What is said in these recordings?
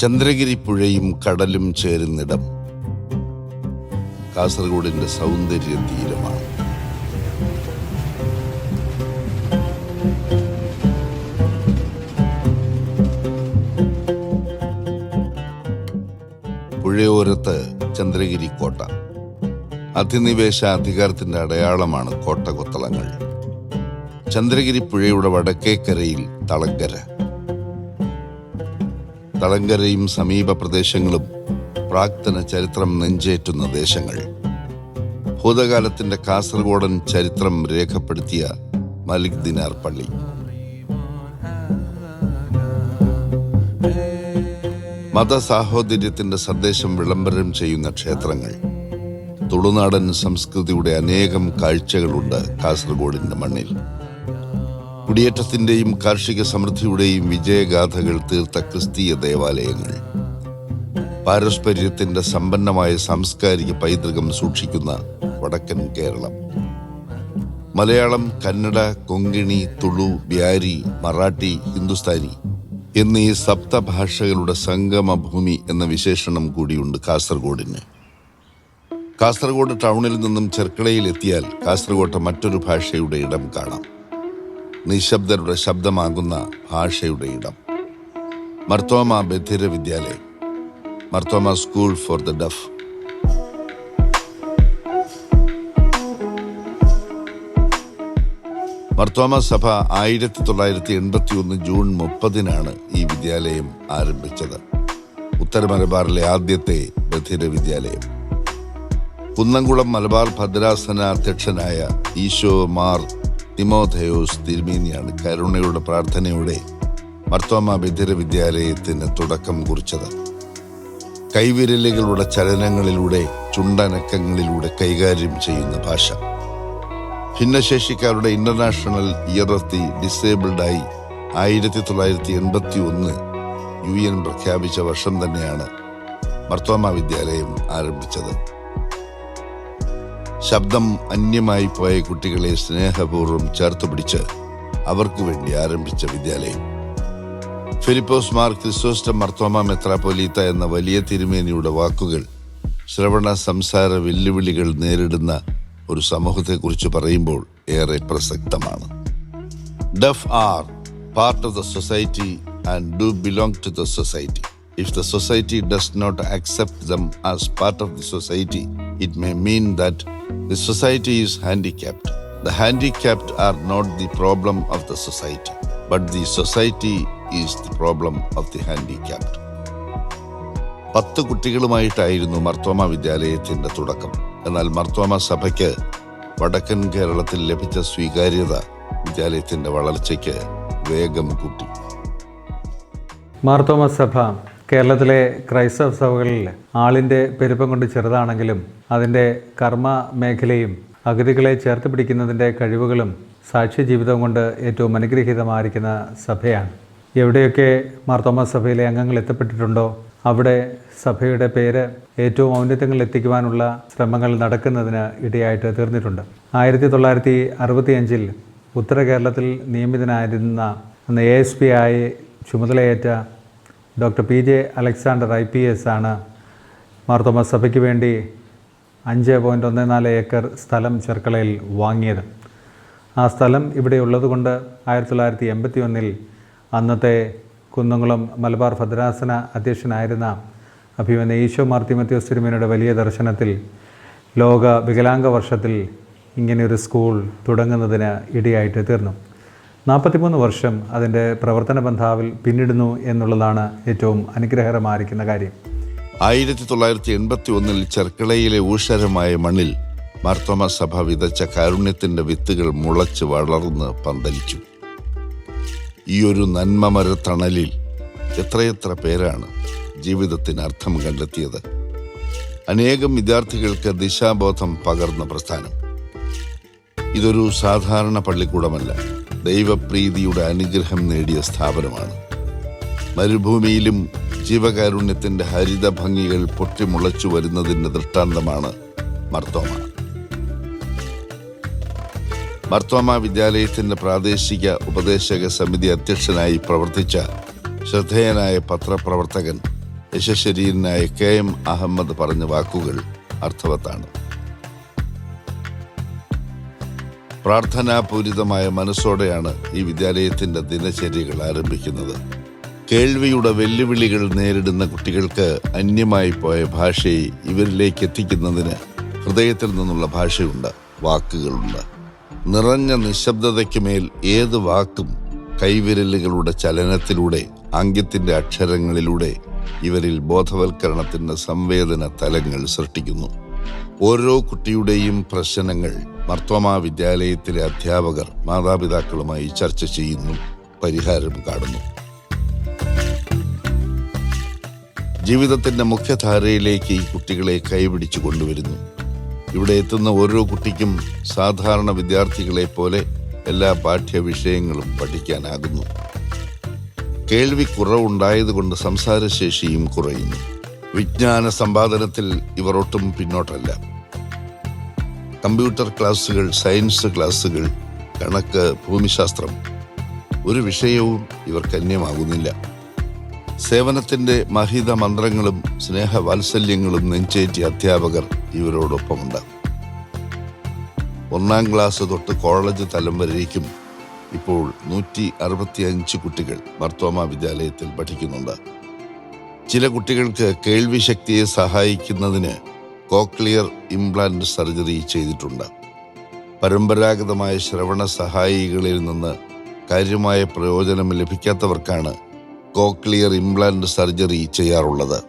ചന്ദ്രഗിരി പുഴയും കടലും ചേരുന്നിടം കാസർഗോഡിന്റെ സൗന്ദര്യ തീരമാണ്. പുഴയോരത്ത് ചന്ദ്രഗിരി കോട്ട. അധിനിവേശ അധികാരത്തിന്റെ അടയാളമാണ് കോട്ടകൊത്തളങ്ങൾ. ചന്ദ്രഗിരി പുഴയുടെ വടക്കേക്കരയിൽ തളങ്കര. തളങ്കരയും സമീപ പ്രദേശങ്ങളും പ്രാക്തന ചരിത്രം നെഞ്ചേറ്റുന്ന ദേശങ്ങൾ. ഭൂതകാലത്തിന്റെ കാസർഗോഡൻ ചരിത്രം രേഖപ്പെടുത്തിയ മലിക് ദിനാർ പള്ളി. മതസാഹോദര്യത്തിന്റെ സന്ദേശം വിളംബരം ചെയ്യുന്ന ക്ഷേത്രങ്ങൾ. തുളുനാടൻ സംസ്കൃതിയുടെ അനേകം കാഴ്ചകളുണ്ട് കാസർഗോഡിന്റെ മണ്ണിൽ. കുടിയേറ്റത്തിന്റെയും കാർഷിക സമൃദ്ധിയുടെയും വിജയഗാഥകൾ തീർത്ത ക്രിസ്തീയ ദേവാലയങ്ങൾ. പാരസ്പര്യത്തിന്റെ സമ്പന്നമായ സാംസ്കാരിക പൈതൃകം സൂക്ഷിക്കുന്ന വടക്കൻ കേരളം. മലയാളം, കന്നഡ, കൊങ്കിണി, തുളു, ബ്യാരി, മറാഠി, ഹിന്ദുസ്ഥാനി എന്നീ സപ്തഭാഷകളുടെ സംഗമഭൂമി എന്ന വിശേഷണം കൂടിയുണ്ട് കാസർഗോഡിന്. കാസർഗോഡ് ടൗണിൽ നിന്നും ചെർക്കളയിൽ എത്തിയാൽ കാസർഗോട്ടെ മറ്റൊരു ഭാഷയുടെ ഇടം കാണാം. നിശബ്ദരുടെ ശബ്ദമാകുന്ന ഭാഷയുടെ ഇടം. മർത്തോമ ബധിര വിദ്യാലയം, Mar Thoma school for the duff. Mar Thoma സഭ 1981 ജൂൺ 30 ഈ വിദ്യാലയം ആരംഭിച്ചത്. ഉത്തര മലബാറിലെ ആദ്യത്തെ ബധിര വിദ്യാലയം. കുന്നംകുളം മലബാർ ഭദ്രാസന അധ്യക്ഷനായ ഈശോ മാർ തിമോഥെയോസ് തിരുമേനിയാണ് കരുണയുടെ പ്രാർത്ഥനയോടെ മർത്തോമ ബധിര വിദ്യാലയത്തിന് തുടക്കം കുറിച്ചത്. കൈവിരലുകളുടെ ചലനങ്ങളിലൂടെ, ചുണ്ടനക്കങ്ങളിലൂടെ കൈകാര്യം ചെയ്യുന്ന ഭാഷ. ഭിന്നശേഷിക്കാരുടെ ഇന്റർനാഷണൽ ഇയർ ഓഫ് ദി ഡിസേബിൾഡായി 1981 UN പ്രഖ്യാപിച്ച വർഷം തന്നെയാണ് മർത്തോമ വിദ്യാലയം ആരംഭിച്ചത്. ശബ്ദം അന്യമായി പോയ കുട്ടികളെ സ്നേഹപൂർവ്വം ചേർത്തുപിടിച്ച് അവർക്ക് വേണ്ടി ആരംഭിച്ച വിദ്യാലയം. ഫിലിപ്പോസ് മാർ ക്രിസോസ്റ്റം മർത്തോമ മെത്രാപ്പൊലീത്ത എന്ന വലിയ തിരുമേനിയുടെ വാക്കുകൾ ശ്രവണ സംസാര വെല്ലുവിളികൾ നേരിടുന്ന ഒരു സമൂഹത്തെക്കുറിച്ച് പറയുമ്പോൾ ഏറെ പ്രസക്തമാണ്. Deaf are part of the society and do belong to the society. If the society does not accept them as part of the society, it may mean that the society is handicapped. The handicapped are not the problem of the society, but the society is the problem of the handicapped. 10 കുട്ടികളുമായിട്ടായിരുന്നു Mar Thoma വിദ്യാലയത്തിന്റെ തുടക്കം. എന്നാൽ മർത്തോമ സഭയ്ക്ക് വടക്കൻ കേരളത്തിൽ ലഭിച്ച സ്വീകാര്യത വിദ്യാലയത്തിന്റെ വളർച്ചയ്ക്ക് വേഗം കൂട്ടി. മാർത്തോമ സഭ കേരളത്തിലെ ക്രൈസ്തവ സഭകളിൽ ആളിൻ്റെ പെരുപ്പം കൊണ്ട് ചെറുതാണെങ്കിലും അതിൻ്റെ കർമ്മ മേഖലയും അഗതികളെ ചേർത്ത് പിടിക്കുന്നതിൻ്റെ കഴിവുകളും സാക്ഷ്യ ജീവിതവും കൊണ്ട് ഏറ്റവും അനുഗ്രഹീതമായിരിക്കുന്ന സഭയാണ്. എവിടെയൊക്കെ മാർത്തോമ സഭയിലെ അംഗങ്ങൾ എത്തപ്പെട്ടിട്ടുണ്ടോ അവിടെ സഭയുടെ പേര് ഏറ്റവും ഔന്നത്യങ്ങളിൽ എത്തിക്കുവാനുള്ള ശ്രമങ്ങൾ നടക്കുന്നതിന് ഇടയായിട്ട് തീർന്നിട്ടുണ്ട്. 1965 ഉത്തര കേരളത്തിൽ നിയമിതനായിരുന്ന അന്ന് ASP ആയി ചുമതലയേറ്റ ഡോക്ടർ PJ അലക്സാണ്ടർ IPS ആണ് മാർത്തോമ സഭയ്ക്ക് വേണ്ടി 5.14 ഏക്കർ സ്ഥലം ചെർക്കളയിൽ വാങ്ങിയത്. ആ സ്ഥലം ഇവിടെ ഉള്ളതുകൊണ്ട് 1981 അന്നത്തെ കുന്നംകുളം മലബാർ ഭദ്രാസന അധ്യക്ഷനായിരുന്ന അഭിമന്യ ഈശോ മാർ തിമോഥെയോസ് തിരുമേനിയുടെ വലിയ ദർശനത്തിൽ ലോക വികലാംഗ വർഷത്തിൽ ഇങ്ങനെയൊരു സ്കൂൾ തുടങ്ങുന്നതിന് ഇടയായിട്ട് തീർന്നു. 43 വർഷം അതിൻ്റെ പ്രവർത്തന ബന്ധാവിൽ പിന്നിടുന്നു എന്നുള്ളതാണ് ഏറ്റവും അനുഗ്രഹകരമായിരിക്കുന്ന കാര്യം. 1981 ചെർക്കളയിലെ ഊഷരമായ മണ്ണിൽ മാർത്തോമ സഭ വിതച്ച കാരുണ്യത്തിന്റെ വിത്തുകൾ മുളച്ച് വളർന്ന് പന്തലിച്ചു. ഈ ഒരു നന്മ മരത്തണലിൽ എത്രയെത്ര പേരാണ് ജീവിതത്തിന് അർത്ഥം കണ്ടെത്തിയത്. അനേകം വിദ്യാർത്ഥികൾക്ക് ദിശാബോധം പകർന്ന പ്രസ്ഥാനം. ഇതൊരു സാധാരണ പള്ളിക്കൂടമല്ല, ദൈവപ്രീതിയുടെ അനുഗ്രഹം നേടിയ സ്ഥാപനമാണ്. മരുഭൂമിയിലും ജീവകാരുണ്യത്തിന്റെ ഹരിത ഭംഗികൾ പൊട്ടിമുളച്ചു വരുന്നതിന്റെ ദൃഷ്ടാന്തമാണ് മർത്തോമ. മർത്തോമ വിദ്യാലയത്തിന്റെ പ്രാദേശിക ഉപദേശക സമിതി അധ്യക്ഷനായി പ്രവർത്തിച്ച ശ്രദ്ധേയനായ പത്രപ്രവർത്തകൻ യശശരീരനായ KM അഹമ്മദ് പറഞ്ഞ വാക്കുകൾ അർത്ഥവത്താണ്. പ്രാർത്ഥനാപൂരിതമായ മനസ്സോടെയാണ് ഈ വിദ്യാലയത്തിന്റെ ദിനചര്യകൾ ആരംഭിക്കുന്നത്. കേൾവിയുടെ വെല്ലുവിളികൾ നേരിടുന്ന കുട്ടികൾക്ക് അന്യമായി പോയ ഭാഷയെ ഇവരിലേക്ക് എത്തിക്കുന്നതിന് ഹൃദയത്തിൽ നിന്നുള്ള ഭാഷയുണ്ട്, വാക്കുകളുണ്ട്. നിറഞ്ഞ നിശബ്ദതയ്ക്കുമേൽ ഏത് വാക്കും കൈവിരലുകളുടെ ചലനത്തിലൂടെ, ആംഗ്യത്തിന്റെ അക്ഷരങ്ങളിലൂടെ ഇവരിൽ ബോധവൽക്കരണത്തിന്റെ സംവേദന തലങ്ങൾ സൃഷ്ടിക്കുന്നു. ഓരോ കുട്ടിയുടെയും പ്രശ്നങ്ങൾ മർത്തോമാ വിദ്യാലയത്തിലെ അധ്യാപകർ മാതാപിതാക്കളുമായി ചർച്ച ചെയ്യുന്നു, പരിഹാരം കാണുന്നു. ജീവിതത്തിന്റെ മുഖ്യധാരയിലേക്ക് ഈ കുട്ടികളെ കൈപിടിച്ചു കൊണ്ടുവരുന്നു. ഇവിടെ എത്തുന്ന ഓരോ കുട്ടിക്കും സാധാരണ വിദ്യാർത്ഥികളെ പോലെ എല്ലാ പാഠ്യവിഷയങ്ങളും പഠിക്കാനാകുന്നു. കേൾവി കുറവുണ്ടായതുകൊണ്ട് സംസാരശേഷിയും കുറയുന്നു. വിജ്ഞാന സമ്പാദനത്തിൽ ഇവർ ഒട്ടും പിന്നോട്ടല്ല. കമ്പ്യൂട്ടർ ക്ലാസ്സുകൾ, സയൻസ് ക്ലാസ്സുകൾ, കണക്ക്, ഭൂമിശാസ്ത്രം, ഒരു വിഷയവും ഇവർക്ക് അന്യമാകുന്നില്ല. സേവനത്തിന്റെ മഹിത മന്ത്രങ്ങളും സ്നേഹവാത്സല്യങ്ങളും നെഞ്ചേറ്റിയ അധ്യാപകർ ഇവരോടൊപ്പമുണ്ട്. 1ാം ക്ലാസ് തൊട്ട് കോളേജ് തലം വരേക്കും ഇപ്പോൾ 165 കുട്ടികൾ മർത്തോമാ വിദ്യാലയത്തിൽ പഠിക്കുന്നുണ്ട്. ചില കുട്ടികൾക്ക് കേൾവി ശക്തിയെ സഹായിക്കുന്നതിന് കോക്ലിയർ ഇംപ്ലാന്റ് സർജറി ചെയ്തിട്ടുണ്ട്. പരമ്പരാഗതമായ ശ്രവണ സഹായികളിൽ നിന്ന് കാര്യമായ പ്രയോജനം ലഭിക്കാത്തവർക്കാണ് കോക്ലിയർ ഇംപ്ലാന്റ് സർജറി ചെയ്യാറുള്ളത്.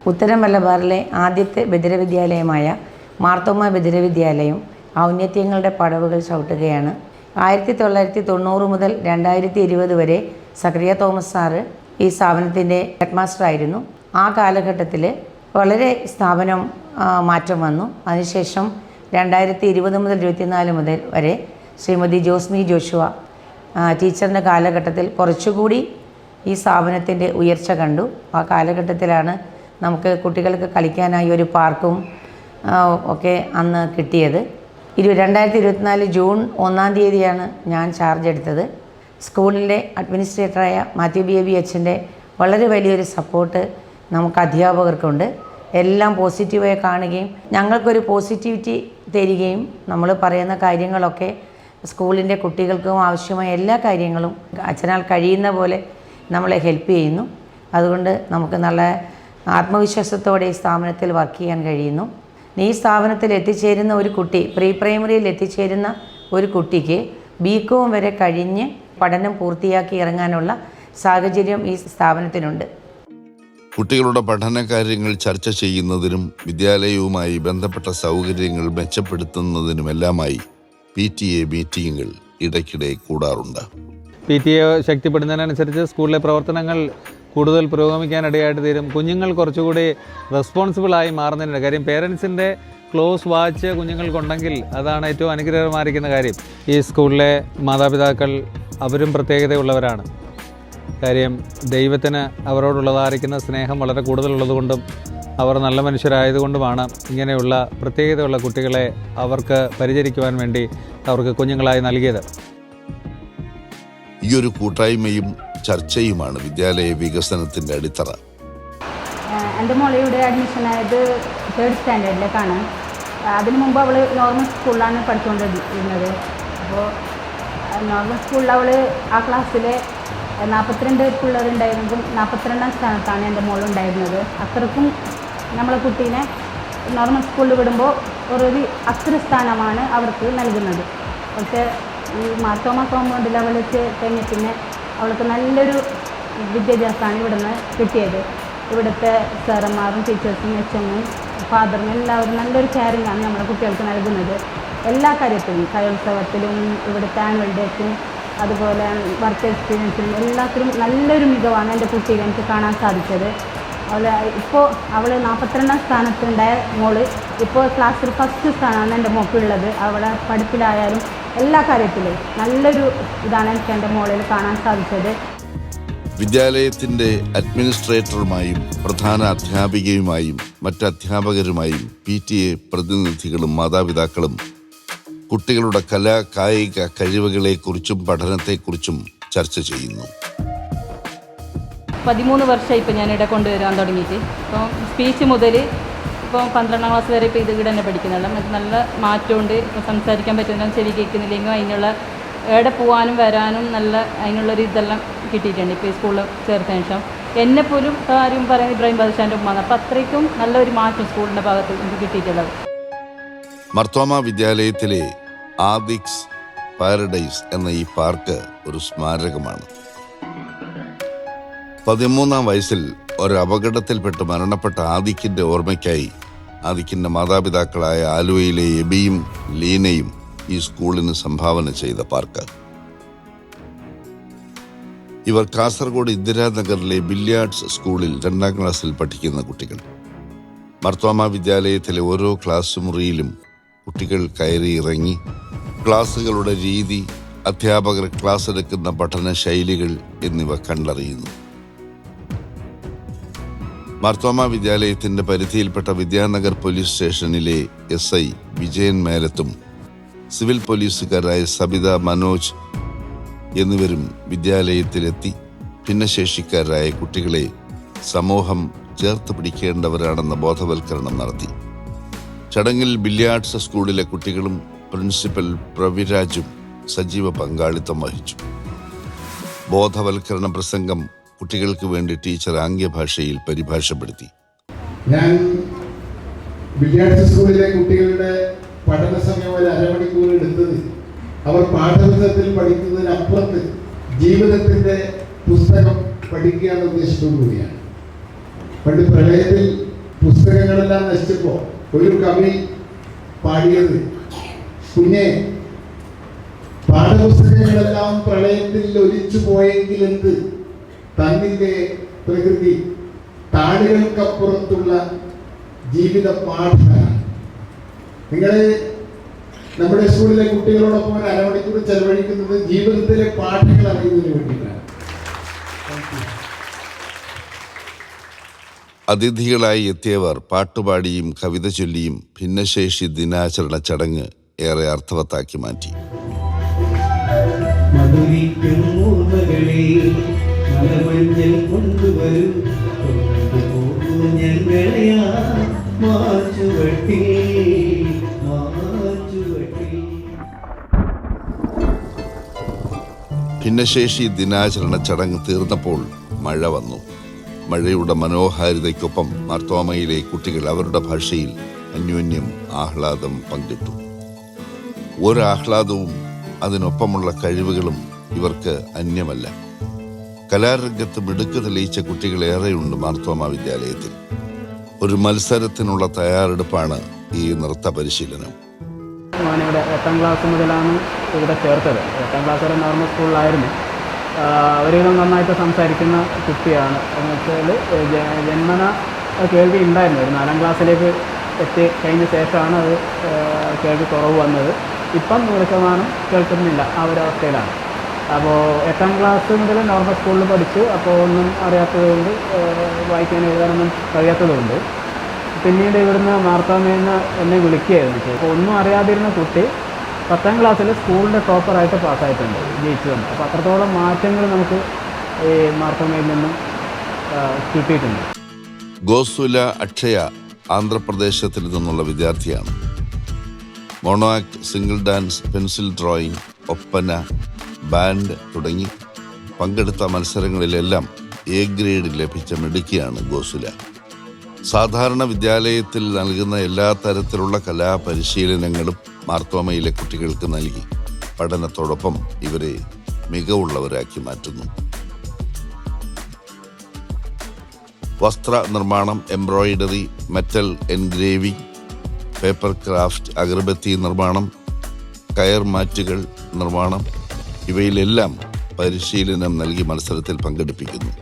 ഉത്തര മലബാറിലെ ആദ്യത്തെ ബധിരവിദ്യാലയമായ മാർത്തോമാ ബധിരവിദ്യാലയം ഔന്നത്യങ്ങളുടെ പടവുകൾ ചവിട്ടുകയാണ്. 1990 മുതൽ 2020 വരെ സക്രിയ തോമസ് സാറ് ഈ സ്ഥാപനത്തിൻ്റെ ഹെഡ് മാസ്റ്റർ ആയിരുന്നു. ആ കാലഘട്ടത്തിൽ വളരെ സ്ഥാപനം മാറ്റം വന്നു. അതിനുശേഷം 2020 മുതൽ 24 മുതൽ വരെ ശ്രീമതി ജോസ്മി ജോഷുവ ടീച്ചറിൻ്റെ കാലഘട്ടത്തിൽ കുറച്ചുകൂടി ഈ സ്ഥാപനത്തിൻ്റെ ഉയർച്ച കണ്ടു. ആ കാലഘട്ടത്തിലാണ് നമുക്ക് കുട്ടികൾക്ക് കളിക്കാനായി ഒരു പാർക്കും ഒക്കെ അന്ന് കിട്ടിയത്. 2024 ജൂൺ 1-ാം തീയതിയാണ് ഞാൻ ചാർജ് എടുത്തത്. സ്കൂളിലെ അഡ്മിനിസ്ട്രേറ്ററായ മാത്യു BABHൻ്റെ വളരെ വലിയൊരു സപ്പോർട്ട് നമുക്ക് അധ്യാപകർക്കുണ്ട്. എല്ലാം പോസിറ്റീവായി കാണുകയും ഞങ്ങൾക്കൊരു പോസിറ്റിവിറ്റി തരികയും നമ്മൾ പറയുന്ന കാര്യങ്ങളൊക്കെ സ്കൂളിൻ്റെ കുട്ടികൾക്കും ആവശ്യമായ എല്ലാ കാര്യങ്ങളും അച്ഛനാൽ കഴിയുന്ന പോലെ നമ്മളെ ഹെൽപ്പ് ചെയ്യുന്നു. അതുകൊണ്ട് നമുക്ക് നല്ല ആത്മവിശ്വാസത്തോടെ ഈ സ്ഥാപനത്തിൽ വർക്ക് ചെയ്യാൻ കഴിയുന്നു. ഈ സ്ഥാപനത്തിൽ എത്തിച്ചേരുന്ന ഒരു കുട്ടി, പ്രീ പ്രൈമറിയിൽ എത്തിച്ചേരുന്ന ഒരു കുട്ടിക്ക് BCom വരെ കഴിഞ്ഞ് പഠനം പൂർത്തിയാക്കി ഇറങ്ങാനുള്ള സാഹചര്യം ഈ സ്ഥാപനത്തിനുണ്ട്. കുട്ടികളുടെ പഠനകാര്യങ്ങൾ ചർച്ച ചെയ്യുന്നതിനും വിദ്യാലയവുമായി ബന്ധപ്പെട്ട സൗകര്യങ്ങൾ മെച്ചപ്പെടുത്തുന്നതിനുമെല്ലാമായി PTA മീറ്റിങ്ങുകൾ ഇടയ്ക്കിടെ കൂടാറുണ്ട്. PTA ശക്തിപ്പെടുന്നതിനനുസരിച്ച് സ്കൂളിലെ പ്രവർത്തനങ്ങൾ കൂടുതൽ പുരോഗമിക്കാനിടയായിട്ട് തീരും. കുഞ്ഞുങ്ങൾ കുറച്ചുകൂടി റെസ്പോൺസിബിളായി മാറുന്നതിൻ്റെ കാര്യം പേരൻസിൻ്റെ ക്ലോസ് വാച്ച് കുഞ്ഞുങ്ങൾക്കുണ്ടെങ്കിൽ അതാണ് ഏറ്റവും അനുഗ്രഹമായിരിക്കുന്ന കാര്യം. ഈ സ്കൂളിലെ മാതാപിതാക്കൾ അവരും പ്രത്യേകതയുള്ളവരാണ്. കാര്യം ദൈവത്തിന് അവരോടുള്ളതായിരിക്കുന്ന സ്നേഹം വളരെ കൂടുതലുള്ളതുകൊണ്ടും അവർ നല്ല മനുഷ്യരായതുകൊണ്ടുമാണ് ഇങ്ങനെയുള്ള പ്രത്യേകതയുള്ള കുട്ടികളെ അവർക്ക് പരിചരിക്കുവാൻ വേണ്ടി അവർക്ക് കുഞ്ഞുങ്ങളായി നൽകിയത്. ഈ ഒരു കൂട്ടായ്മയും ചർച്ചയുമാണ് വിദ്യാലയ വികസനത്തിൻ്റെ അടിത്തറ. എൻ്റെ മോളെ ഇവിടെ അഡ്മിഷനായത് 3rd സ്റ്റാൻഡേർഡിലേക്കാണ്. അതിനു മുമ്പ് അവൾ നോർമൽ സ്കൂളിലാണ് പഠിച്ചുകൊണ്ടിരുന്നത്. അപ്പോൾ നോർമൽ സ്കൂളിൽ അവൾ ആ ക്ലാസ്സിൽ 42 പിള്ളേരുണ്ടായിരുന്നെങ്കിൽ 42ാം സ്ഥാനത്താണ് എൻ്റെ മോളുണ്ടായിരുന്നത്. അത്രക്കും നമ്മളെ കുട്ടീനെ നോർമൽ സ്കൂളിൽ വിടുമ്പോൾ ഒരു അഗ്രസ്ഥാനമാണ് അവർക്ക് നൽകുന്നത്. പക്ഷേ ഈ മാർത്തോമാ കോമ്പൗണ്ടിൽ അവൾ കഴിഞ്ഞ പിന്നെ അവൾക്ക് നല്ലൊരു വിദ്യാഭ്യാസമാണ് ഇവിടുന്ന് കിട്ടിയത്. ഇവിടുത്തെ സാറന്മാരും ടീച്ചേഴ്സും HMഉം ഫാദറും എല്ലാവരും നല്ലൊരു കെയറിങ്ങാണ് നമ്മുടെ കുട്ടികൾക്ക് നൽകുന്നത്. എല്ലാ കാര്യത്തിലും, കലോത്സവത്തിലും ഇവിടുത്തെ ആനുവൽ ഡേക്കും അതുപോലെ വർക്ക് എക്സ്പീരിയൻസിലും എല്ലാത്തിലും നല്ലൊരു മികവാണ് എൻ്റെ കുട്ടിയിൽ എനിക്ക് കാണാൻ സാധിച്ചത്. ഇപ്പോൾ അവൾ 42ാം സ്ഥാനത്തുണ്ടായ മോള് ഇപ്പോൾ ക്ലാസ്സിൽ 1st സ്ഥാനമാണ് എൻ്റെ മോക്കുള്ളത്. അവളെ പഠിപ്പിലായാലും എല്ലാ കാര്യത്തിലും നല്ലൊരു ഇതാണ് എനിക്ക് എൻ്റെ മോളിൽ കാണാൻ സാധിച്ചത്. വിദ്യാലയത്തിന്റെ അഡ്മിനിസ്ട്രേറ്ററുമായും പ്രധാന അധ്യാപികയുമായും മറ്റ് അധ്യാപകരുമായും PTA പ്രതിനിധികളും മാതാപിതാക്കളും കുട്ടികളുടെ കലാ കായിക കഴിവുകളെക്കുറിച്ചും പഠനത്തെക്കുറിച്ചും ചർച്ച ചെയ്യുന്നു. 13 വർഷമായി ഇപ്പോൾ ഞാനിവിടെ കൊണ്ടുവരാൻ തുടങ്ങിയിട്ട്. ഇപ്പോൾ സ്പീച്ച് മുതൽ ഇപ്പോൾ 12ാം ക്ലാസ് വരെ ഇപ്പോൾ ഇത് ഇവിടെ തന്നെ പഠിക്കുന്നുണ്ട്. നമുക്ക് നല്ല മാറ്റമുണ്ട്. ഇപ്പോൾ സംസാരിക്കാൻ പറ്റുന്ന, ചെവി കേൾക്കുന്നില്ലെങ്കിൽ അതിനുള്ള എവിടെ പോകാനും വരാനും നല്ല അതിനുള്ളൊരു ഇതെല്ലാം കിട്ടിയിട്ടുണ്ട് ഇപ്പോൾ ഈ സ്കൂളിൽ ചേർത്തതിന് ശേഷം. എന്നെപ്പോലും കാര്യം പറയുന്നത് ഇബ്രാഹിം ബാദുഷാൻ്റെ ഉമ്മാണ്. അപ്പോൾ അത്രയ്ക്കും നല്ലൊരു മാറ്റം സ്കൂളിൻ്റെ ഭാഗത്ത് എനിക്ക് കിട്ടിയിട്ടുള്ളത്. മർത്തോമ വിദ്യാലയത്തിലെ ആദിക്സ് പാരഡൈസ് എന്ന ഈ പാർക്ക് ഒരു സ്മാരകമാണ്. 13ാം വയസ്സിൽ ഒരു അപകടത്തിൽപ്പെട്ട് മരണപ്പെട്ട ആദിക്കിന്റെ ഓർമ്മയ്ക്കായി ആദിക്കിന്റെ മാതാപിതാക്കളായ ആലുവയിലെ എബിയും ലീനയും ഈ സ്കൂളിന് സംഭാവന ചെയ്ത പാർക്ക്. ഇവർ കാസർഗോഡ് ഇന്ദിരാനഗറിലെ ബില്യാർഡ്സ് സ്കൂളിൽ 2ാം ക്ലാസ്സിൽ പഠിക്കുന്ന കുട്ടികൾ. മർത്തോമ വിദ്യാലയത്തിലെ ഓരോ ക്ലാസ് മുറിയിലും കുട്ടികൾ കയറി ഇറങ്ങി ക്ലാസ്സുകളുടെ രീതി, അധ്യാപകർ ക്ലാസ് എടുക്കുന്ന പഠന ശൈലികൾ എന്നിവ കണ്ടറിയുന്നു. മർത്തോമ വിദ്യാലയത്തിന്റെ പരിധിയിൽപ്പെട്ട വിദ്യാനഗർ പോലീസ് സ്റ്റേഷനിലെ SI വിജയൻ മേലത്തും സിവിൽ പോലീസുകാരായ സബിത, മനോജ് എന്നിവരും വിദ്യാലയത്തിലെത്തി ഭിന്നശേഷിക്കാരായ കുട്ടികളെ സമൂഹം ചേർത്ത് പിടിക്കേണ്ടവരാണെന്ന ബോധവൽക്കരണം നടത്തി. ചടങ്ങിൽ ബില്യാർഡ്സ് സ്കൂളിലെ കുട്ടികളും പ്രിൻസിപ്പൽ പ്രവിരാജും സജീവ പങ്കാളിത്തം വഹിച്ചു. ബോധവൽക്കരണ പ്രസംഗം കുട്ടികൾക്ക് വേണ്ടി ടീച്ചർ ആംഗ്യഭാഷയിൽ പരിഭാഷപ്പെടുത്തി. ഞാൻ ബില്യാർഡ്സ് സ്കൂളിലെ കുട്ടികളുടെ പഠന സമയം ഒരു അരമണിക്കൂർ എടുത്തത് അവർ പാഠപുസ്തകത്തിൽ പഠിക്കുന്നതിനപ്പുറത്ത് ജീവിതത്തിന്റെ പുസ്തകം പഠിക്കുക എന്ന ഉദ്ദേശത്തോടു കൂടിയാണ്. പണ്ട് പ്രളയത്തിൽ പുസ്തകങ്ങളെല്ലാം നശിച്ചപ്പോൾ ഒരു കവി പാടിയത്, കുഞ്ഞെ പാഠപുസ്തകങ്ങളെല്ലാം പ്രളയത്തിൽ ഒലിച്ചു പോയെങ്കിലെന്ത്, തന്നിന്റെ പ്രകൃതി താളുകൾക്കപ്പുറത്തുള്ള ജീവിത പാഠമാണ്. നിങ്ങൾ നമ്മുടെ സ്കൂളിലെ കുട്ടികളോടൊപ്പം ഒരു അരമണിക്കൂർ ചെലവഴിക്കുന്നത് ജീവിതത്തിലെ പാഠങ്ങൾ അറിയുന്നതിന് വേണ്ടിയിട്ടാണ്. അതിഥികളായി എത്തിയവർ പാട്ടുപാടിയും കവിത ചൊല്ലിയും ഭിന്നശേഷി ദിനാചരണ ചടങ്ങ് ഏറെ അർത്ഥവത്താക്കി മാറ്റി. ഭിന്നശേഷി ദിനാചരണ ചടങ്ങ് തീർന്നപ്പോൾ മഴ വന്നു. മഴയുടെ മനോഹാരിതയ്ക്കൊപ്പം മാർത്തോമയിലെ കുട്ടികൾ അവരുടെ ഭാഷയിൽ അന്യോന്യം ആഹ്ലാദം പങ്കിട്ടു. ഒരാഹ്ലാദവും അതിനൊപ്പമുള്ള കഴിവുകളും ഇവർക്ക് അന്യമല്ല. കലാരംഗത്ത് മിടുക്ക് തെളിയിച്ച കുട്ടികളേറെയുണ്ട് മാർത്തോമ വിദ്യാലയത്തിൽ. ഒരു മത്സരത്തിനുള്ള തയ്യാറെടുപ്പാണ് ഈ നൃത്ത പരിശീലനം. ഞാനിവിടെ 8ാം ക്ലാസ് മുതലാണ് ഇവിടെ ചേർത്തത്. 8ാം ക്ലാസ് വരെ നോർമൽ സ്കൂളിലായിരുന്നു. ഒരുവിധം നന്നായിട്ട് സംസാരിക്കുന്ന കുട്ടിയാണ്. എന്ന് വെച്ചാൽ ജന്മന കേൾവി ഉണ്ടായിരുന്നു. ഒരു 4ാം ക്ലാസ്സിലേക്ക് എത്തി കഴിഞ്ഞ ശേഷമാണ് അത് കേൾവി കുറവ് വന്നത്. ഇപ്പം 100% കേൾക്കുന്നില്ല, ആ ഒരു അവസ്ഥയിലാണ്. അപ്പോൾ 8ാം ക്ലാസ് മുതൽ നോർമൽ സ്കൂളിൽ പഠിച്ചു. അപ്പോൾ ഒന്നും അറിയാത്തതുകൊണ്ട്, വായിക്കാനും എഴുതാനൊന്നും കഴിയാത്തതുകൊണ്ട് പിന്നീട് ഇവിടുന്ന് മാർത്തോമയിൽ നിന്ന് എന്നെ വിളിക്കുകയായിരുന്നു. അപ്പോൾ ഒന്നും അറിയാതിരുന്ന കുട്ടി 10ാം ക്ലാസ്സിൽ സ്കൂളിൻ്റെ ടോപ്പറായിട്ട് പാസ്സായിട്ടുണ്ട്, ജയിച്ചതുണ്ട്. അപ്പോൾ അത്രത്തോളം മാറ്റങ്ങൾ നമുക്ക് ഈ മാർത്തോമയിൽ നിന്നും കിട്ടിയിട്ടുണ്ട്. ഗോസുല അക്ഷയ ആന്ധ്രാപ്രദേശത്തിൽ നിന്നുള്ള വിദ്യാർത്ഥിയാണ്. Mono act, single dance, pencil drawing, Oppana, band തുടങ്ങി പങ്കെടുത്ത മത്സരങ്ങളിലെല്ലാം A ഗ്രേഡ് ലഭിച്ച മിടുക്കിയാണ് ഗോസുല. സാധാരണ വിദ്യാലയത്തിൽ നൽകുന്ന എല്ലാ തരത്തിലുള്ള കലാപരിശീലനങ്ങളും മാർത്തോമയിലെ കുട്ടികൾക്ക് നൽകി പഠനത്തോടൊപ്പം ഇവരെ മികവുള്ളവരാക്കി മാറ്റുന്നു. വസ്ത്ര നിർമ്മാണം, embroidery, metal engraving, paper craft, agarbatti നിർമ്മാണം, കയർ മാറ്റുകൾ നിർമ്മാണം ഇവയിലെല്ലാം പരിശീലനം നൽകി മത്സരത്തിൽ പങ്കെടുപ്പിക്കുന്നു.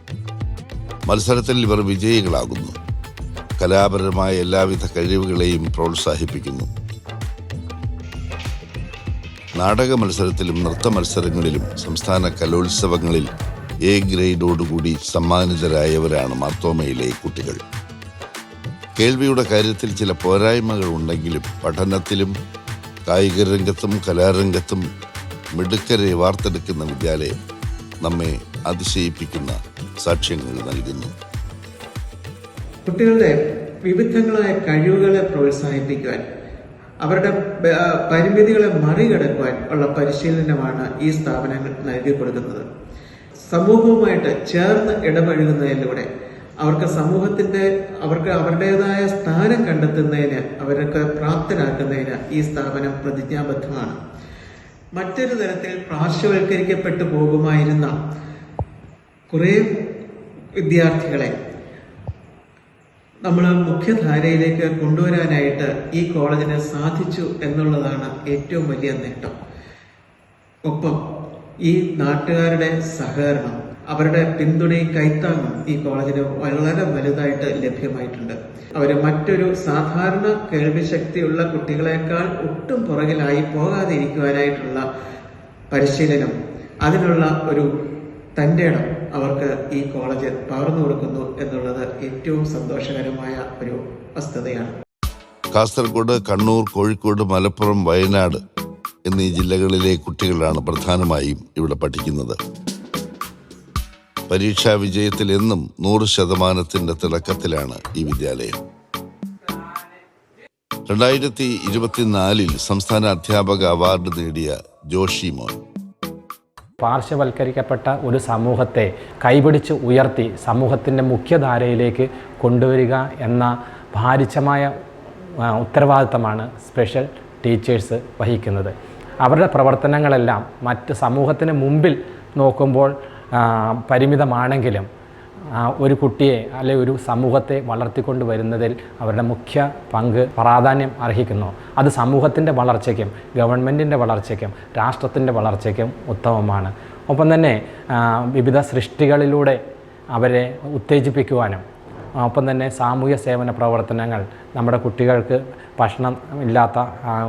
മത്സരത്തിൽ ഇവർ വിജയികളാകുന്നു. കലാപരമായ എല്ലാവിധ കഴിവുകളെയും പ്രോത്സാഹിപ്പിക്കുന്നു. നാടക മത്സരത്തിലും നൃത്ത മത്സരങ്ങളിലും സംസ്ഥാന കലോത്സവങ്ങളിൽ A ഗ്രേഡോടുകൂടി സമ്മാനിതരായവരാണ് മാർത്തോമയിലെ കുട്ടികൾ. കേൾവിയുടെ കാര്യത്തിൽ ചില പോരായ്മകൾ ഉണ്ടെങ്കിലും പഠനത്തിലും കായിക രംഗത്തും കലാരംഗത്തും മിടുക്കരെ വാർത്തെടുക്കുന്ന വിദ്യാലയം നമ്മെ അതിശയിപ്പിക്കുന്ന സാക്ഷ്യങ്ങൾ നൽകുന്നു. കുട്ടികളുടെ വിവിധങ്ങളായ കഴിവുകളെ പ്രോത്സാഹിപ്പിക്കുവാൻ, അവരുടെ പരിമിതികളെ മറികടക്കുവാൻ ഉള്ള പരിശീലനമാണ് ഈ സ്ഥാപനങ്ങൾ നൽകി കൊടുക്കുന്നത്. സമൂഹവുമായിട്ട് ചേർന്ന് ഇടപഴകുന്നതിലൂടെ അവർക്ക് അവരുടേതായ സ്ഥാനം കണ്ടെത്തുന്നതിന്, അവർക്ക് പ്രാപ്തരാക്കുന്നതിന് ഈ സ്ഥാപനം പ്രതിജ്ഞാബദ്ധമാണ്. മറ്റൊരു തരത്തിൽ പാർശ്വവൽക്കരിക്കപ്പെട്ടു പോകുമായിരുന്ന കുറേ വിദ്യാർത്ഥികളെ നമ്മൾ മുഖ്യധാരയിലേക്ക് കൊണ്ടുവരാനായിട്ട് ഈ കോളേജിന് സാധിച്ചു എന്നുള്ളതാണ് ഏറ്റവും വലിയ നേട്ടം. ഒപ്പം ഈ നാട്ടുകാരുടെ സഹകരണം, അവരുടെ പിന്തുണയും കൈത്താങ്ങും ഈ കോളേജിന് വളരെ വലുതായിട്ട് ലഭ്യമായിട്ടുണ്ട്. അവർ മറ്റൊരു സാധാരണ കേൾവിശക്തിയുള്ള കുട്ടികളെക്കാൾ ഒട്ടും പുറകിലായി പോകാതിരിക്കുവാനായിട്ടുള്ള പരിശീലനം, അതിനുള്ള ഒരു തൻ്റെ ഇടം അവർക്ക് ഈ കോളേജ് പകർന്നു കൊടുക്കുന്നു എന്നുള്ളത് ഏറ്റവും സന്തോഷകരമായ ഒരു വസ്തുതയാണ്. കാസർഗോഡ്, കണ്ണൂർ, കോഴിക്കോട്, മലപ്പുറം, വയനാട് എന്നീ ജില്ലകളിലെ കുട്ടികളാണ് പ്രധാനമായും ഇവിടെ പഠിക്കുന്നത്. പരീക്ഷാ വിജയത്തിൽ എന്നും 100% തിളക്കത്തിലാണ് ഈ വിദ്യാലയം. 2024 സംസ്ഥാന അധ്യാപക അവാർഡ് നേടിയ ജോഷി മോൻ. പാർശ്വവൽക്കരിക്കപ്പെട്ട ഒരു സമൂഹത്തെ കൈപിടിച്ച് ഉയർത്തി സമൂഹത്തിൻ്റെ മുഖ്യധാരയിലേക്ക് കൊണ്ടുവരിക എന്ന ഭാരിച്ചമായ ഉത്തരവാദിത്തമാണ് സ്പെഷ്യൽ ടീച്ചേഴ്സ് വഹിക്കുന്നത്. അവരുടെ പ്രവർത്തനങ്ങളെല്ലാം മറ്റ് സമൂഹത്തിന് മുമ്പിൽ നോക്കുമ്പോൾ പരിമിതമാണെങ്കിലും ഒരു കുട്ടിയെ അല്ലെങ്കിൽ ഒരു സമൂഹത്തെ വളർത്തിക്കൊണ്ട് വരുന്നതിൽ അവരുടെ മുഖ്യ പങ്ക് പ്രാധാന്യം അർഹിക്കുന്നു. അത് സമൂഹത്തിൻ്റെ വളർച്ചയ്ക്കും ഗവൺമെൻറ്റിൻ്റെ വളർച്ചയ്ക്കും രാഷ്ട്രത്തിൻ്റെ വളർച്ചയ്ക്കും ഉത്തമമാണ്. ഒപ്പം തന്നെ വിവിധ സൃഷ്ടികളിലൂടെ അവരെ ഉത്തേജിപ്പിക്കുവാനും, ഒപ്പം തന്നെ സാമൂഹ്യ സേവന പ്രവർത്തനങ്ങൾ നമ്മുടെ കുട്ടികൾക്ക് ഭക്ഷണം ഇല്ലാത്ത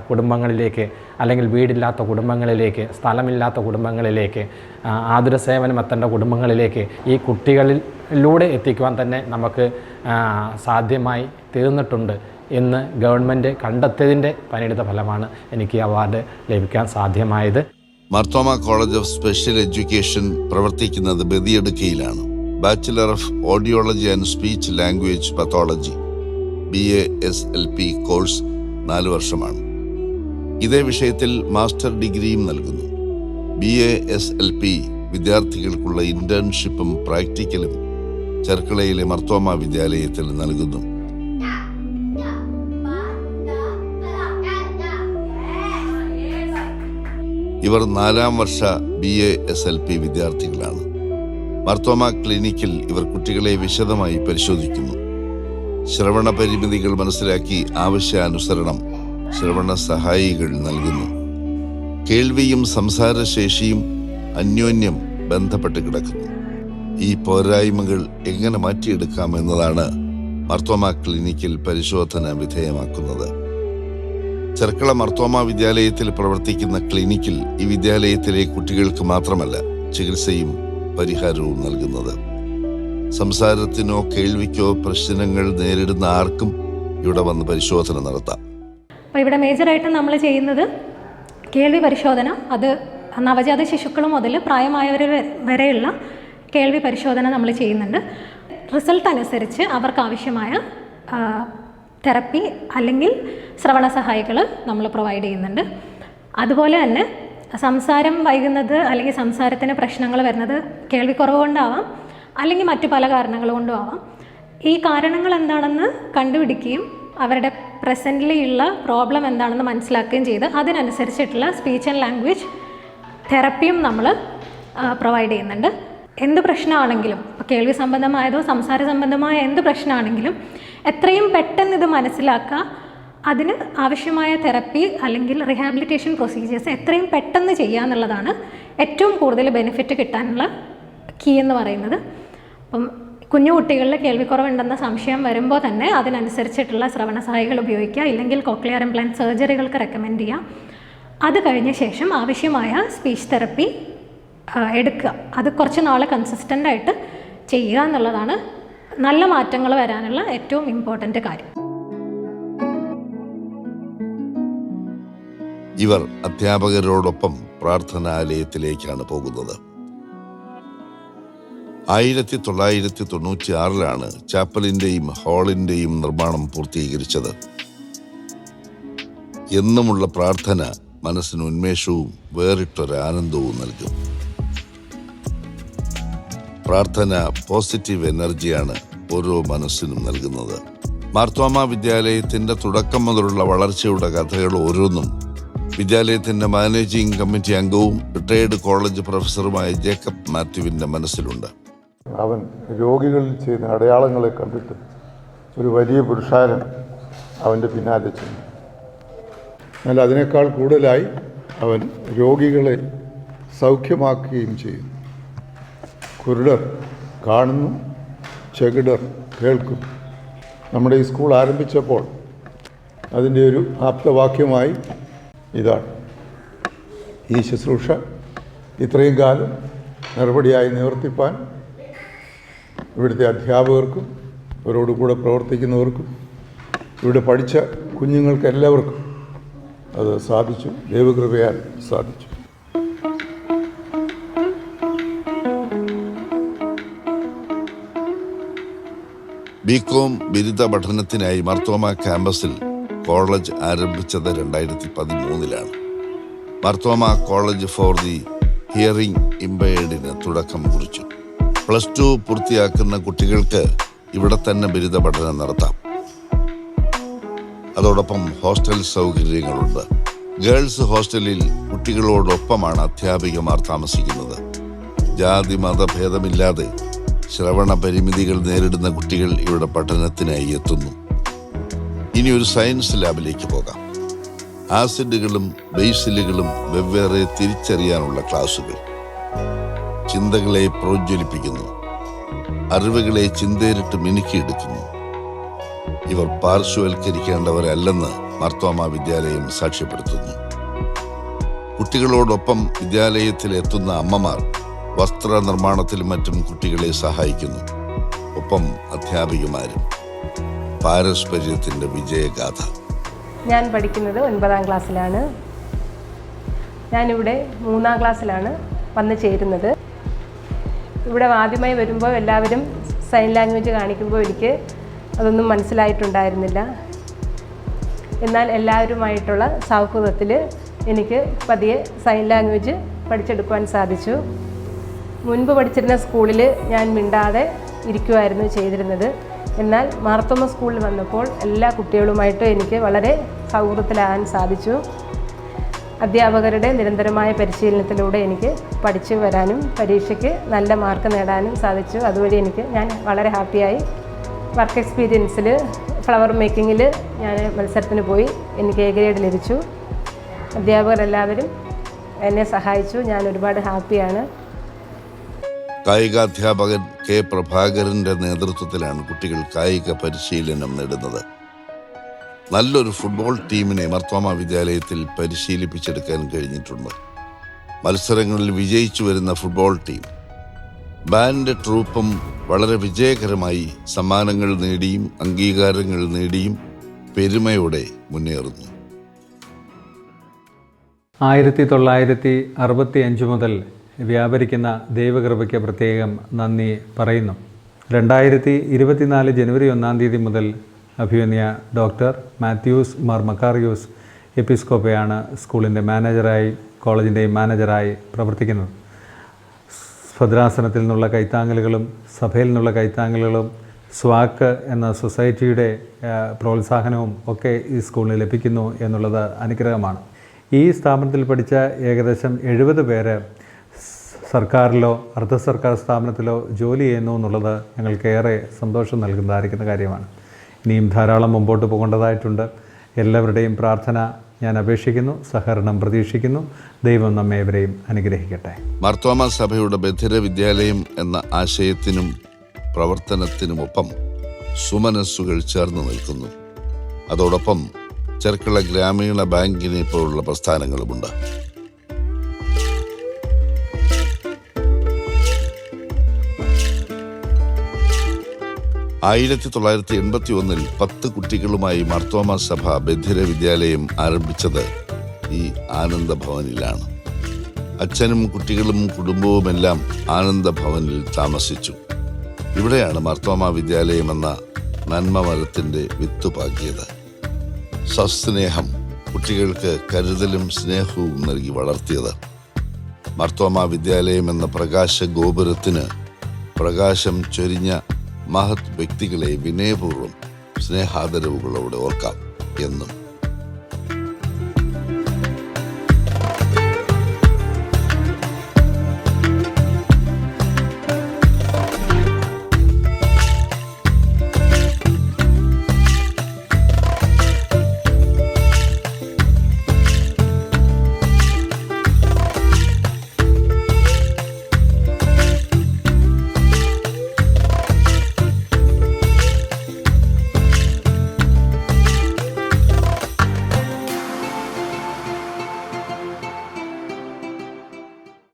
കുടുംബങ്ങളിലേക്ക്, അല്ലെങ്കിൽ വീടില്ലാത്ത കുടുംബങ്ങളിലേക്ക്, സ്ഥലമില്ലാത്ത കുടുംബങ്ങളിലേക്ക്, ആതുര സേവനം എത്തേണ്ട കുടുംബങ്ങളിലേക്ക് ഈ കുട്ടികളിലൂടെ എത്തിക്കുവാൻ തന്നെ നമുക്ക് സാധ്യമായി തീർന്നിട്ടുണ്ട് എന്ന് ഗവൺമെൻറ് കണ്ടെത്തിയതിൻ്റെ പരിണിത ഫലമാണ് എനിക്ക് ഈ അവാർഡ് ലഭിക്കാൻ സാധ്യമായത്. Marthoma college of special education പ്രവർത്തിക്കുന്നത് ബദിയടുക്കയിലാണ്. Bachelor of audiology and speech language pathology BASLP course 4 വർഷമാണ്. ഇതേ വിഷയത്തിൽ മാസ്റ്റർ ഡിഗ്രിയും നൽകുന്നു. BASLP വിദ്യാർത്ഥികൾക്കുള്ള ഇന്റേൺഷിപ്പും പ്രാക്ടിക്കലും ചെർക്കളയിലെ മാർത്തോമ വിദ്യാലയത്തിൽ നൽകുന്നു. ഇവർ 4ാം വർഷ BASLP വിദ്യാർത്ഥികളാണ്. മാർത്തോമ ക്ലിനിക്കിൽ ഇവർ കുട്ടികളെ വിശദമായി പരിശോധിക്കുന്നു. ശ്രവണ പരിമിതികൾ മനസ്സിലാക്കി ആവശ്യാനുസരണം ശ്രവണ സഹായികൾ നൽകുന്നു. കേൾവിയും സംസാരശേഷിയും അന്യോന്യം ബന്ധപ്പെട്ട് കിടക്കുന്നു. ഈ പോരായ്മകൾ എങ്ങനെ മാറ്റിയെടുക്കാം എന്നതാണ് മാർത്തോമ ക്ലിനിക്കിൽ പരിശോധന വിധേയമാക്കുന്നത്. ചെർക്കള മാർത്തോമ വിദ്യാലയത്തിൽ പ്രവർത്തിക്കുന്ന ക്ലിനിക്കിൽ ഈ വിദ്യാലയത്തിലെ കുട്ടികൾക്ക് മാത്രമല്ല ചികിത്സയും പരിഹാരവും നൽകുന്നത്. സംസാരത്തിനോ കേൾവിക്കോ പ്രശ്നങ്ങൾ നേരിടുന്ന ആർക്കും ഇവിടെ വന്ന് പരിശോധന നടത്താം. അപ്പോൾ ഇവിടെ മേജറായിട്ടും നമ്മൾ ചെയ്യുന്നത് കേൾവി പരിശോധന. അത് നവജാത ശിശുക്കൾ മുതൽ പ്രായമായവർ വരെയുള്ള കേൾവി പരിശോധന നമ്മൾ ചെയ്യുന്നുണ്ട്. റിസൾട്ട് അനുസരിച്ച് അവർക്ക് ആവശ്യമായ തെറപ്പി അല്ലെങ്കിൽ ശ്രവണ സഹായികൾ നമ്മൾ പ്രൊവൈഡ് ചെയ്യുന്നുണ്ട്. അതുപോലെ തന്നെ സംസാരം വൈകുന്നത് അല്ലെങ്കിൽ സംസാരത്തിന് പ്രശ്നങ്ങൾ വരുന്നത് കേൾവിക്കുറവ് കൊണ്ടാവാം, അല്ലെങ്കിൽ മറ്റു പല കാരണങ്ങൾ കൊണ്ടും ആവാം. ഈ കാരണങ്ങൾ എന്താണെന്ന് കണ്ടുപിടിക്കുകയും അവരുടെ പ്രസൻ്റ്ലി ഉള്ള പ്രോബ്ലം എന്താണെന്ന് മനസ്സിലാക്കുകയും ചെയ്ത് അതിനനുസരിച്ചിട്ടുള്ള സ്പീച്ച് ആൻഡ് ലാംഗ്വേജ് തെറപ്പിയും നമ്മൾ പ്രൊവൈഡ് ചെയ്യുന്നുണ്ട്. എന്ത് പ്രശ്നമാണെങ്കിലും, ഇപ്പോൾ കേൾവി സംബന്ധമായതോ സംസാര സംബന്ധമായ എന്ത് പ്രശ്നമാണെങ്കിലും എത്രയും പെട്ടെന്ന് ഇത് മനസ്സിലാക്കുക, അതിന് ആവശ്യമായ തെറപ്പി അല്ലെങ്കിൽ റിഹാബിലിറ്റേഷൻ പ്രൊസീജിയേഴ്സ് എത്രയും പെട്ടെന്ന് ചെയ്യുക എന്നുള്ളതാണ് ഏറ്റവും കൂടുതൽ ബെനിഫിറ്റ് കിട്ടാനുള്ള കീ എന്ന് പറയുന്നത്. അപ്പം കുഞ്ഞു കുട്ടികളിൽ കേൾവിക്കുറവുണ്ടെന്ന സംശയം വരുമ്പോൾ തന്നെ അതിനനുസരിച്ചിട്ടുള്ള ശ്രവണ സഹായികൾ ഉപയോഗിക്കുക, ഇല്ലെങ്കിൽ കോക്ലിയർ ഇംപ്ലാന്റ് സർജറികൾക്ക് റെക്കമെൻഡ് ചെയ്യുക. അത് കഴിഞ്ഞ ശേഷം ആവശ്യമായ സ്പീച്ച് തെറപ്പി എടുക്കുക. അത് കുറച്ച് നാൾ കൺസിസ്റ്റൻ്റ് ആയിട്ട് ചെയ്യുക എന്നുള്ളതാണ് നല്ല മാറ്റങ്ങൾ വരാനുള്ള ഏറ്റവും ഇമ്പോർട്ടൻ്റ് കാര്യം. ഇവർ അധ്യാപകരോടൊപ്പം പ്രാർത്ഥനാലയത്തിലേക്കാണ് പോകുന്നത്. 1996 ചാപ്പലിന്റെയും ഹാളിന്റെയും നിർമ്മാണം പൂർത്തീകരിച്ചത്. എന്നുമുള്ള പ്രാർത്ഥന മനസ്സിന് ഉന്മേഷവും വേറിട്ടൊരാനന്ദവും നൽകും. പ്രാർത്ഥന പോസിറ്റീവ് എനർജിയാണ് ഓരോ മനസ്സിനും നൽകുന്നത്. മാർത്തോമ വിദ്യാലയത്തിന്റെ തുടക്കം മുതലുള്ള വളർച്ചയുടെ കഥകൾ ഓരോന്നും വിദ്യാലയത്തിന്റെ മാനേജിംഗ് കമ്മിറ്റി അംഗവും റിട്ടയർഡ് കോളേജ് പ്രൊഫസറുമായ ജേക്കബ് മാത്യുവിന്റെ മനസ്സിലുണ്ട്. അവൻ രോഗികളിൽ ചെയ്യുന്ന അടയാളങ്ങളെ കണ്ടിട്ട് ഒരു വലിയ പുരുഷാരം അവൻ്റെ പിന്നാലെ ചെന്നു. എന്നാൽ അതിനേക്കാൾ കൂടുതലായി അവൻ രോഗികളെ സൗഖ്യമാക്കുകയും ചെയ്യുന്നു. കുരുടർ കാണുന്നു, ചെകിടർ കേൾക്കുന്നു. നമ്മുടെ ഈ സ്കൂൾ ആരംഭിച്ചപ്പോൾ അതിൻ്റെ ഒരു ആപ്തവാക്യമായി ഇതാണ്: ഈ ശുശ്രൂഷ ഇത്രയും കാലം നടപടിയായി നിവർത്തിപ്പാൻ ഇവിടുത്തെ അധ്യാപകർക്കും ഇവരോടുകൂടെ പ്രവർത്തിക്കുന്നവർക്കും ഇവിടെ പഠിച്ച കുഞ്ഞുങ്ങൾക്ക് എല്ലാവർക്കും അത് സാധിച്ചു. ദൈവകൃപയാൽ സാധിച്ചു. ബികോം ബിരുദ പഠനത്തിനായി മാർത്തോമ ക്യാമ്പസിൽ കോളേജ് ആരംഭിച്ചത് 2013 Marthoma college for the hearing ഇംപയർഡിന് തുടക്കം കുറിച്ചു. +2 പൂർത്തിയാക്കുന്ന കുട്ടികൾക്ക് ഇവിടെ തന്നെ ബിരുദ പഠനം നടത്താം. അതോടൊപ്പം ഹോസ്റ്റൽ സൗകര്യങ്ങളുണ്ട്. ഗേൾസ് ഹോസ്റ്റലിൽ കുട്ടികളോടൊപ്പമാണ് അധ്യാപികമാർ താമസിക്കുന്നത്. ജാതി മതഭേദമില്ലാതെ ശ്രവണ പരിമിതികൾ നേരിടുന്ന കുട്ടികൾ ഇവിടെ പഠനത്തിനായി എത്തുന്നു. ഇനി ഒരു സയൻസ് ലാബിലേക്ക് പോകാം. ആസിഡുകളും ബേസിലുകളും വെവ്വേറെ തിരിച്ചറിയാനുള്ള ക്ലാസുകൾ ചിന്തകളെ പ്രോജ്വലിപ്പിക്കുന്നു, അറിവുകളെ ചിന്തേരിട്ട് മിനുക്കിയെടുക്കുന്നു. ഇവർ പാർശ്വവൽക്കരിക്കേണ്ടവരല്ലെന്ന് മാർത്തോമ വിദ്യാലയം സാക്ഷ്യപ്പെടുത്തുന്നു. കുട്ടികളോടൊപ്പം വിദ്യാലയത്തിൽ എത്തുന്ന അമ്മമാർ വസ്ത്രനിർമ്മാണത്തിലും മറ്റും കുട്ടികളെ സഹായിക്കുന്നു. ഒപ്പം അധ്യാപികമാരും. പാരസ്പര്യത്തിന്റെ വിജയഗാഥ. ഞാൻ പഠിക്കുന്നത് 9ാം ക്ലാസ്സിലാണ്. ഞാനിവിടെ 3ാം ക്ലാസ്സിലാണ് വന്ന് ചേരുന്നത്. ഇവിടെ ആദ്യമായി വരുമ്പോൾ എല്ലാവരും സൈൻ ലാംഗ്വേജ് കാണിക്കുമ്പോൾ എനിക്ക് അതൊന്നും മനസ്സിലായിട്ടുണ്ടായിരുന്നില്ല. എന്നാൽ എല്ലാവരുമായിട്ടുള്ള സൗഹൃദത്തിൽ എനിക്ക് പതിയെ സൈൻ ലാംഗ്വേജ് പഠിച്ചെടുക്കുവാൻ സാധിച്ചു. മുൻപ് പഠിച്ചിരുന്ന സ്കൂളിൽ ഞാൻ മിണ്ടാതെ ഇരിക്കുമായിരുന്നു ചെയ്തിരുന്നത്. എന്നാൽ മാർത്തോമ സ്കൂളിൽ വന്നപ്പോൾ എല്ലാ കുട്ടികളുമായിട്ടും എനിക്ക് വളരെ സൗഹൃദത്തിലാകാൻ സാധിച്ചു. അധ്യാപകരുടെ നിരന്തരമായ പരിശീലനത്തിലൂടെ എനിക്ക് പഠിച്ചു വരാനും പരീക്ഷയ്ക്ക് നല്ല മാർക്ക് നേടാനും സാധിച്ചു. അതുവഴി ഞാൻ വളരെ ഹാപ്പിയായി. വർക്ക് എക്സ്പീരിയൻസിൽ ഫ്ലവർ മേക്കിങ്ങിൽ ഞാൻ മത്സരത്തിന് പോയി. എനിക്ക് A ഗ്രേഡ് ലഭിച്ചു. അധ്യാപകരെല്ലാവരും എന്നെ സഹായിച്ചു. ഞാൻ ഒരുപാട് ഹാപ്പിയാണ്. കായികാധ്യാപകൻ കെ പ്രഭാകരന്റെ നേതൃത്വത്തിലാണ് കുട്ടികൾ കായിക പരിശീലനം നേടുന്നത്. നല്ലൊരു ഫുട്ബോൾ ടീമിനെ മാർത്തോമ വിദ്യാലയത്തിൽ പരിശീലിപ്പിച്ചെടുക്കാൻ കഴിഞ്ഞിട്ടുണ്ട്. മത്സരങ്ങളിൽ വിജയിച്ചു വരുന്ന ഫുട്ബോൾ ടീം ബാൻഡ് ട്രൂപ്പും വളരെ വിജയകരമായി സമ്മാനങ്ങൾ നേടിയും അംഗീകാരങ്ങൾ നേടിയും പെരുമയോടെ മുന്നേറുന്നു. 1965 മുതൽ വ്യാപരിക്കുന്ന ദൈവകൃപയ്ക്ക് പ്രത്യേകം നന്ദി പറയുന്നു. 2024 ജനുവരി 1 മുതൽ അഭിമന്യ ഡോക്ടർ മാത്യൂസ് മാർ മക്കാറിയൂസ് എപ്പിസ്കോപ്പയാണ് സ്കൂളിൻ്റെ മാനേജറായി, കോളേജിൻ്റെയും മാനേജറായി പ്രവർത്തിക്കുന്നത്. ഭദ്രാസനത്തിൽ നിന്നുള്ള കൈത്താങ്ങലുകളും സഭയിൽ നിന്നുള്ള കൈത്താങ്ങലുകളും സ്വാക്ക് എന്ന സൊസൈറ്റിയുടെ പ്രോത്സാഹനവും ഒക്കെ ഈ സ്കൂളിന് ലഭിക്കുന്നു എന്നുള്ളത് അനുഗ്രഹമാണ്. ഈ സ്ഥാപനത്തിൽ പഠിച്ച ഏകദേശം 70 പേര് സർക്കാരിലോ അർദ്ധ സർക്കാർ സ്ഥാപനത്തിലോ ജോലി ചെയ്യുന്നു എന്നുള്ളത് ഞങ്ങൾക്കേറെ സന്തോഷം നൽകുന്നതായിരിക്കുന്ന കാര്യമാണ്. ഇനിയും ധാരാളം മുമ്പോട്ട് പോകേണ്ടതായിട്ടുണ്ട്. എല്ലാവരുടെയും പ്രാർത്ഥന ഞാൻ അപേക്ഷിക്കുന്നു, സഹകരണം പ്രതീക്ഷിക്കുന്നു. ദൈവം നമ്മേവരെയും അനുഗ്രഹിക്കട്ടെ. മാർത്തോമ സഭയുടെ ബധിര വിദ്യാലയം എന്ന ആശയത്തിനും പ്രവർത്തനത്തിനുമൊപ്പം സുമനസ്സുകൾ ചേർന്ന് നിൽക്കുന്നു. അതോടൊപ്പം ചെർക്കള ഗ്രാമീണ ബാങ്കിനെ പോലുള്ള പ്രസ്ഥാനങ്ങളുമുണ്ട്. 1981 10 കുട്ടികളുമായി മാർത്തോമ സഭ ബധിര വിദ്യാലയം ആരംഭിച്ചത് ഈ ആനന്ദഭവനിലാണ്. അച്ഛനും കുട്ടികളും കുടുംബവുമെല്ലാം ആനന്ദഭവനിൽ താമസിച്ചു. ഇവിടെയാണ് മാർത്തോമാ വിദ്യാലയം എന്ന നന്മ മരത്തിന്റെ വിത്ത് പാകിയത്. സസ്നേഹം കുട്ടികൾക്ക് കരുതലും സ്നേഹവും നൽകി വളർത്തിയത്. മാർത്തോമാ വിദ്യാലയം എന്ന പ്രകാശ ഗോപുരത്തിന് പ്രകാശം ചൊരിഞ്ഞ മഹത് വ്യക്തികളെ വിനയപൂർവ്വം സ്നേഹാദരവുകളോടെ ഓർക്കാം എന്നും.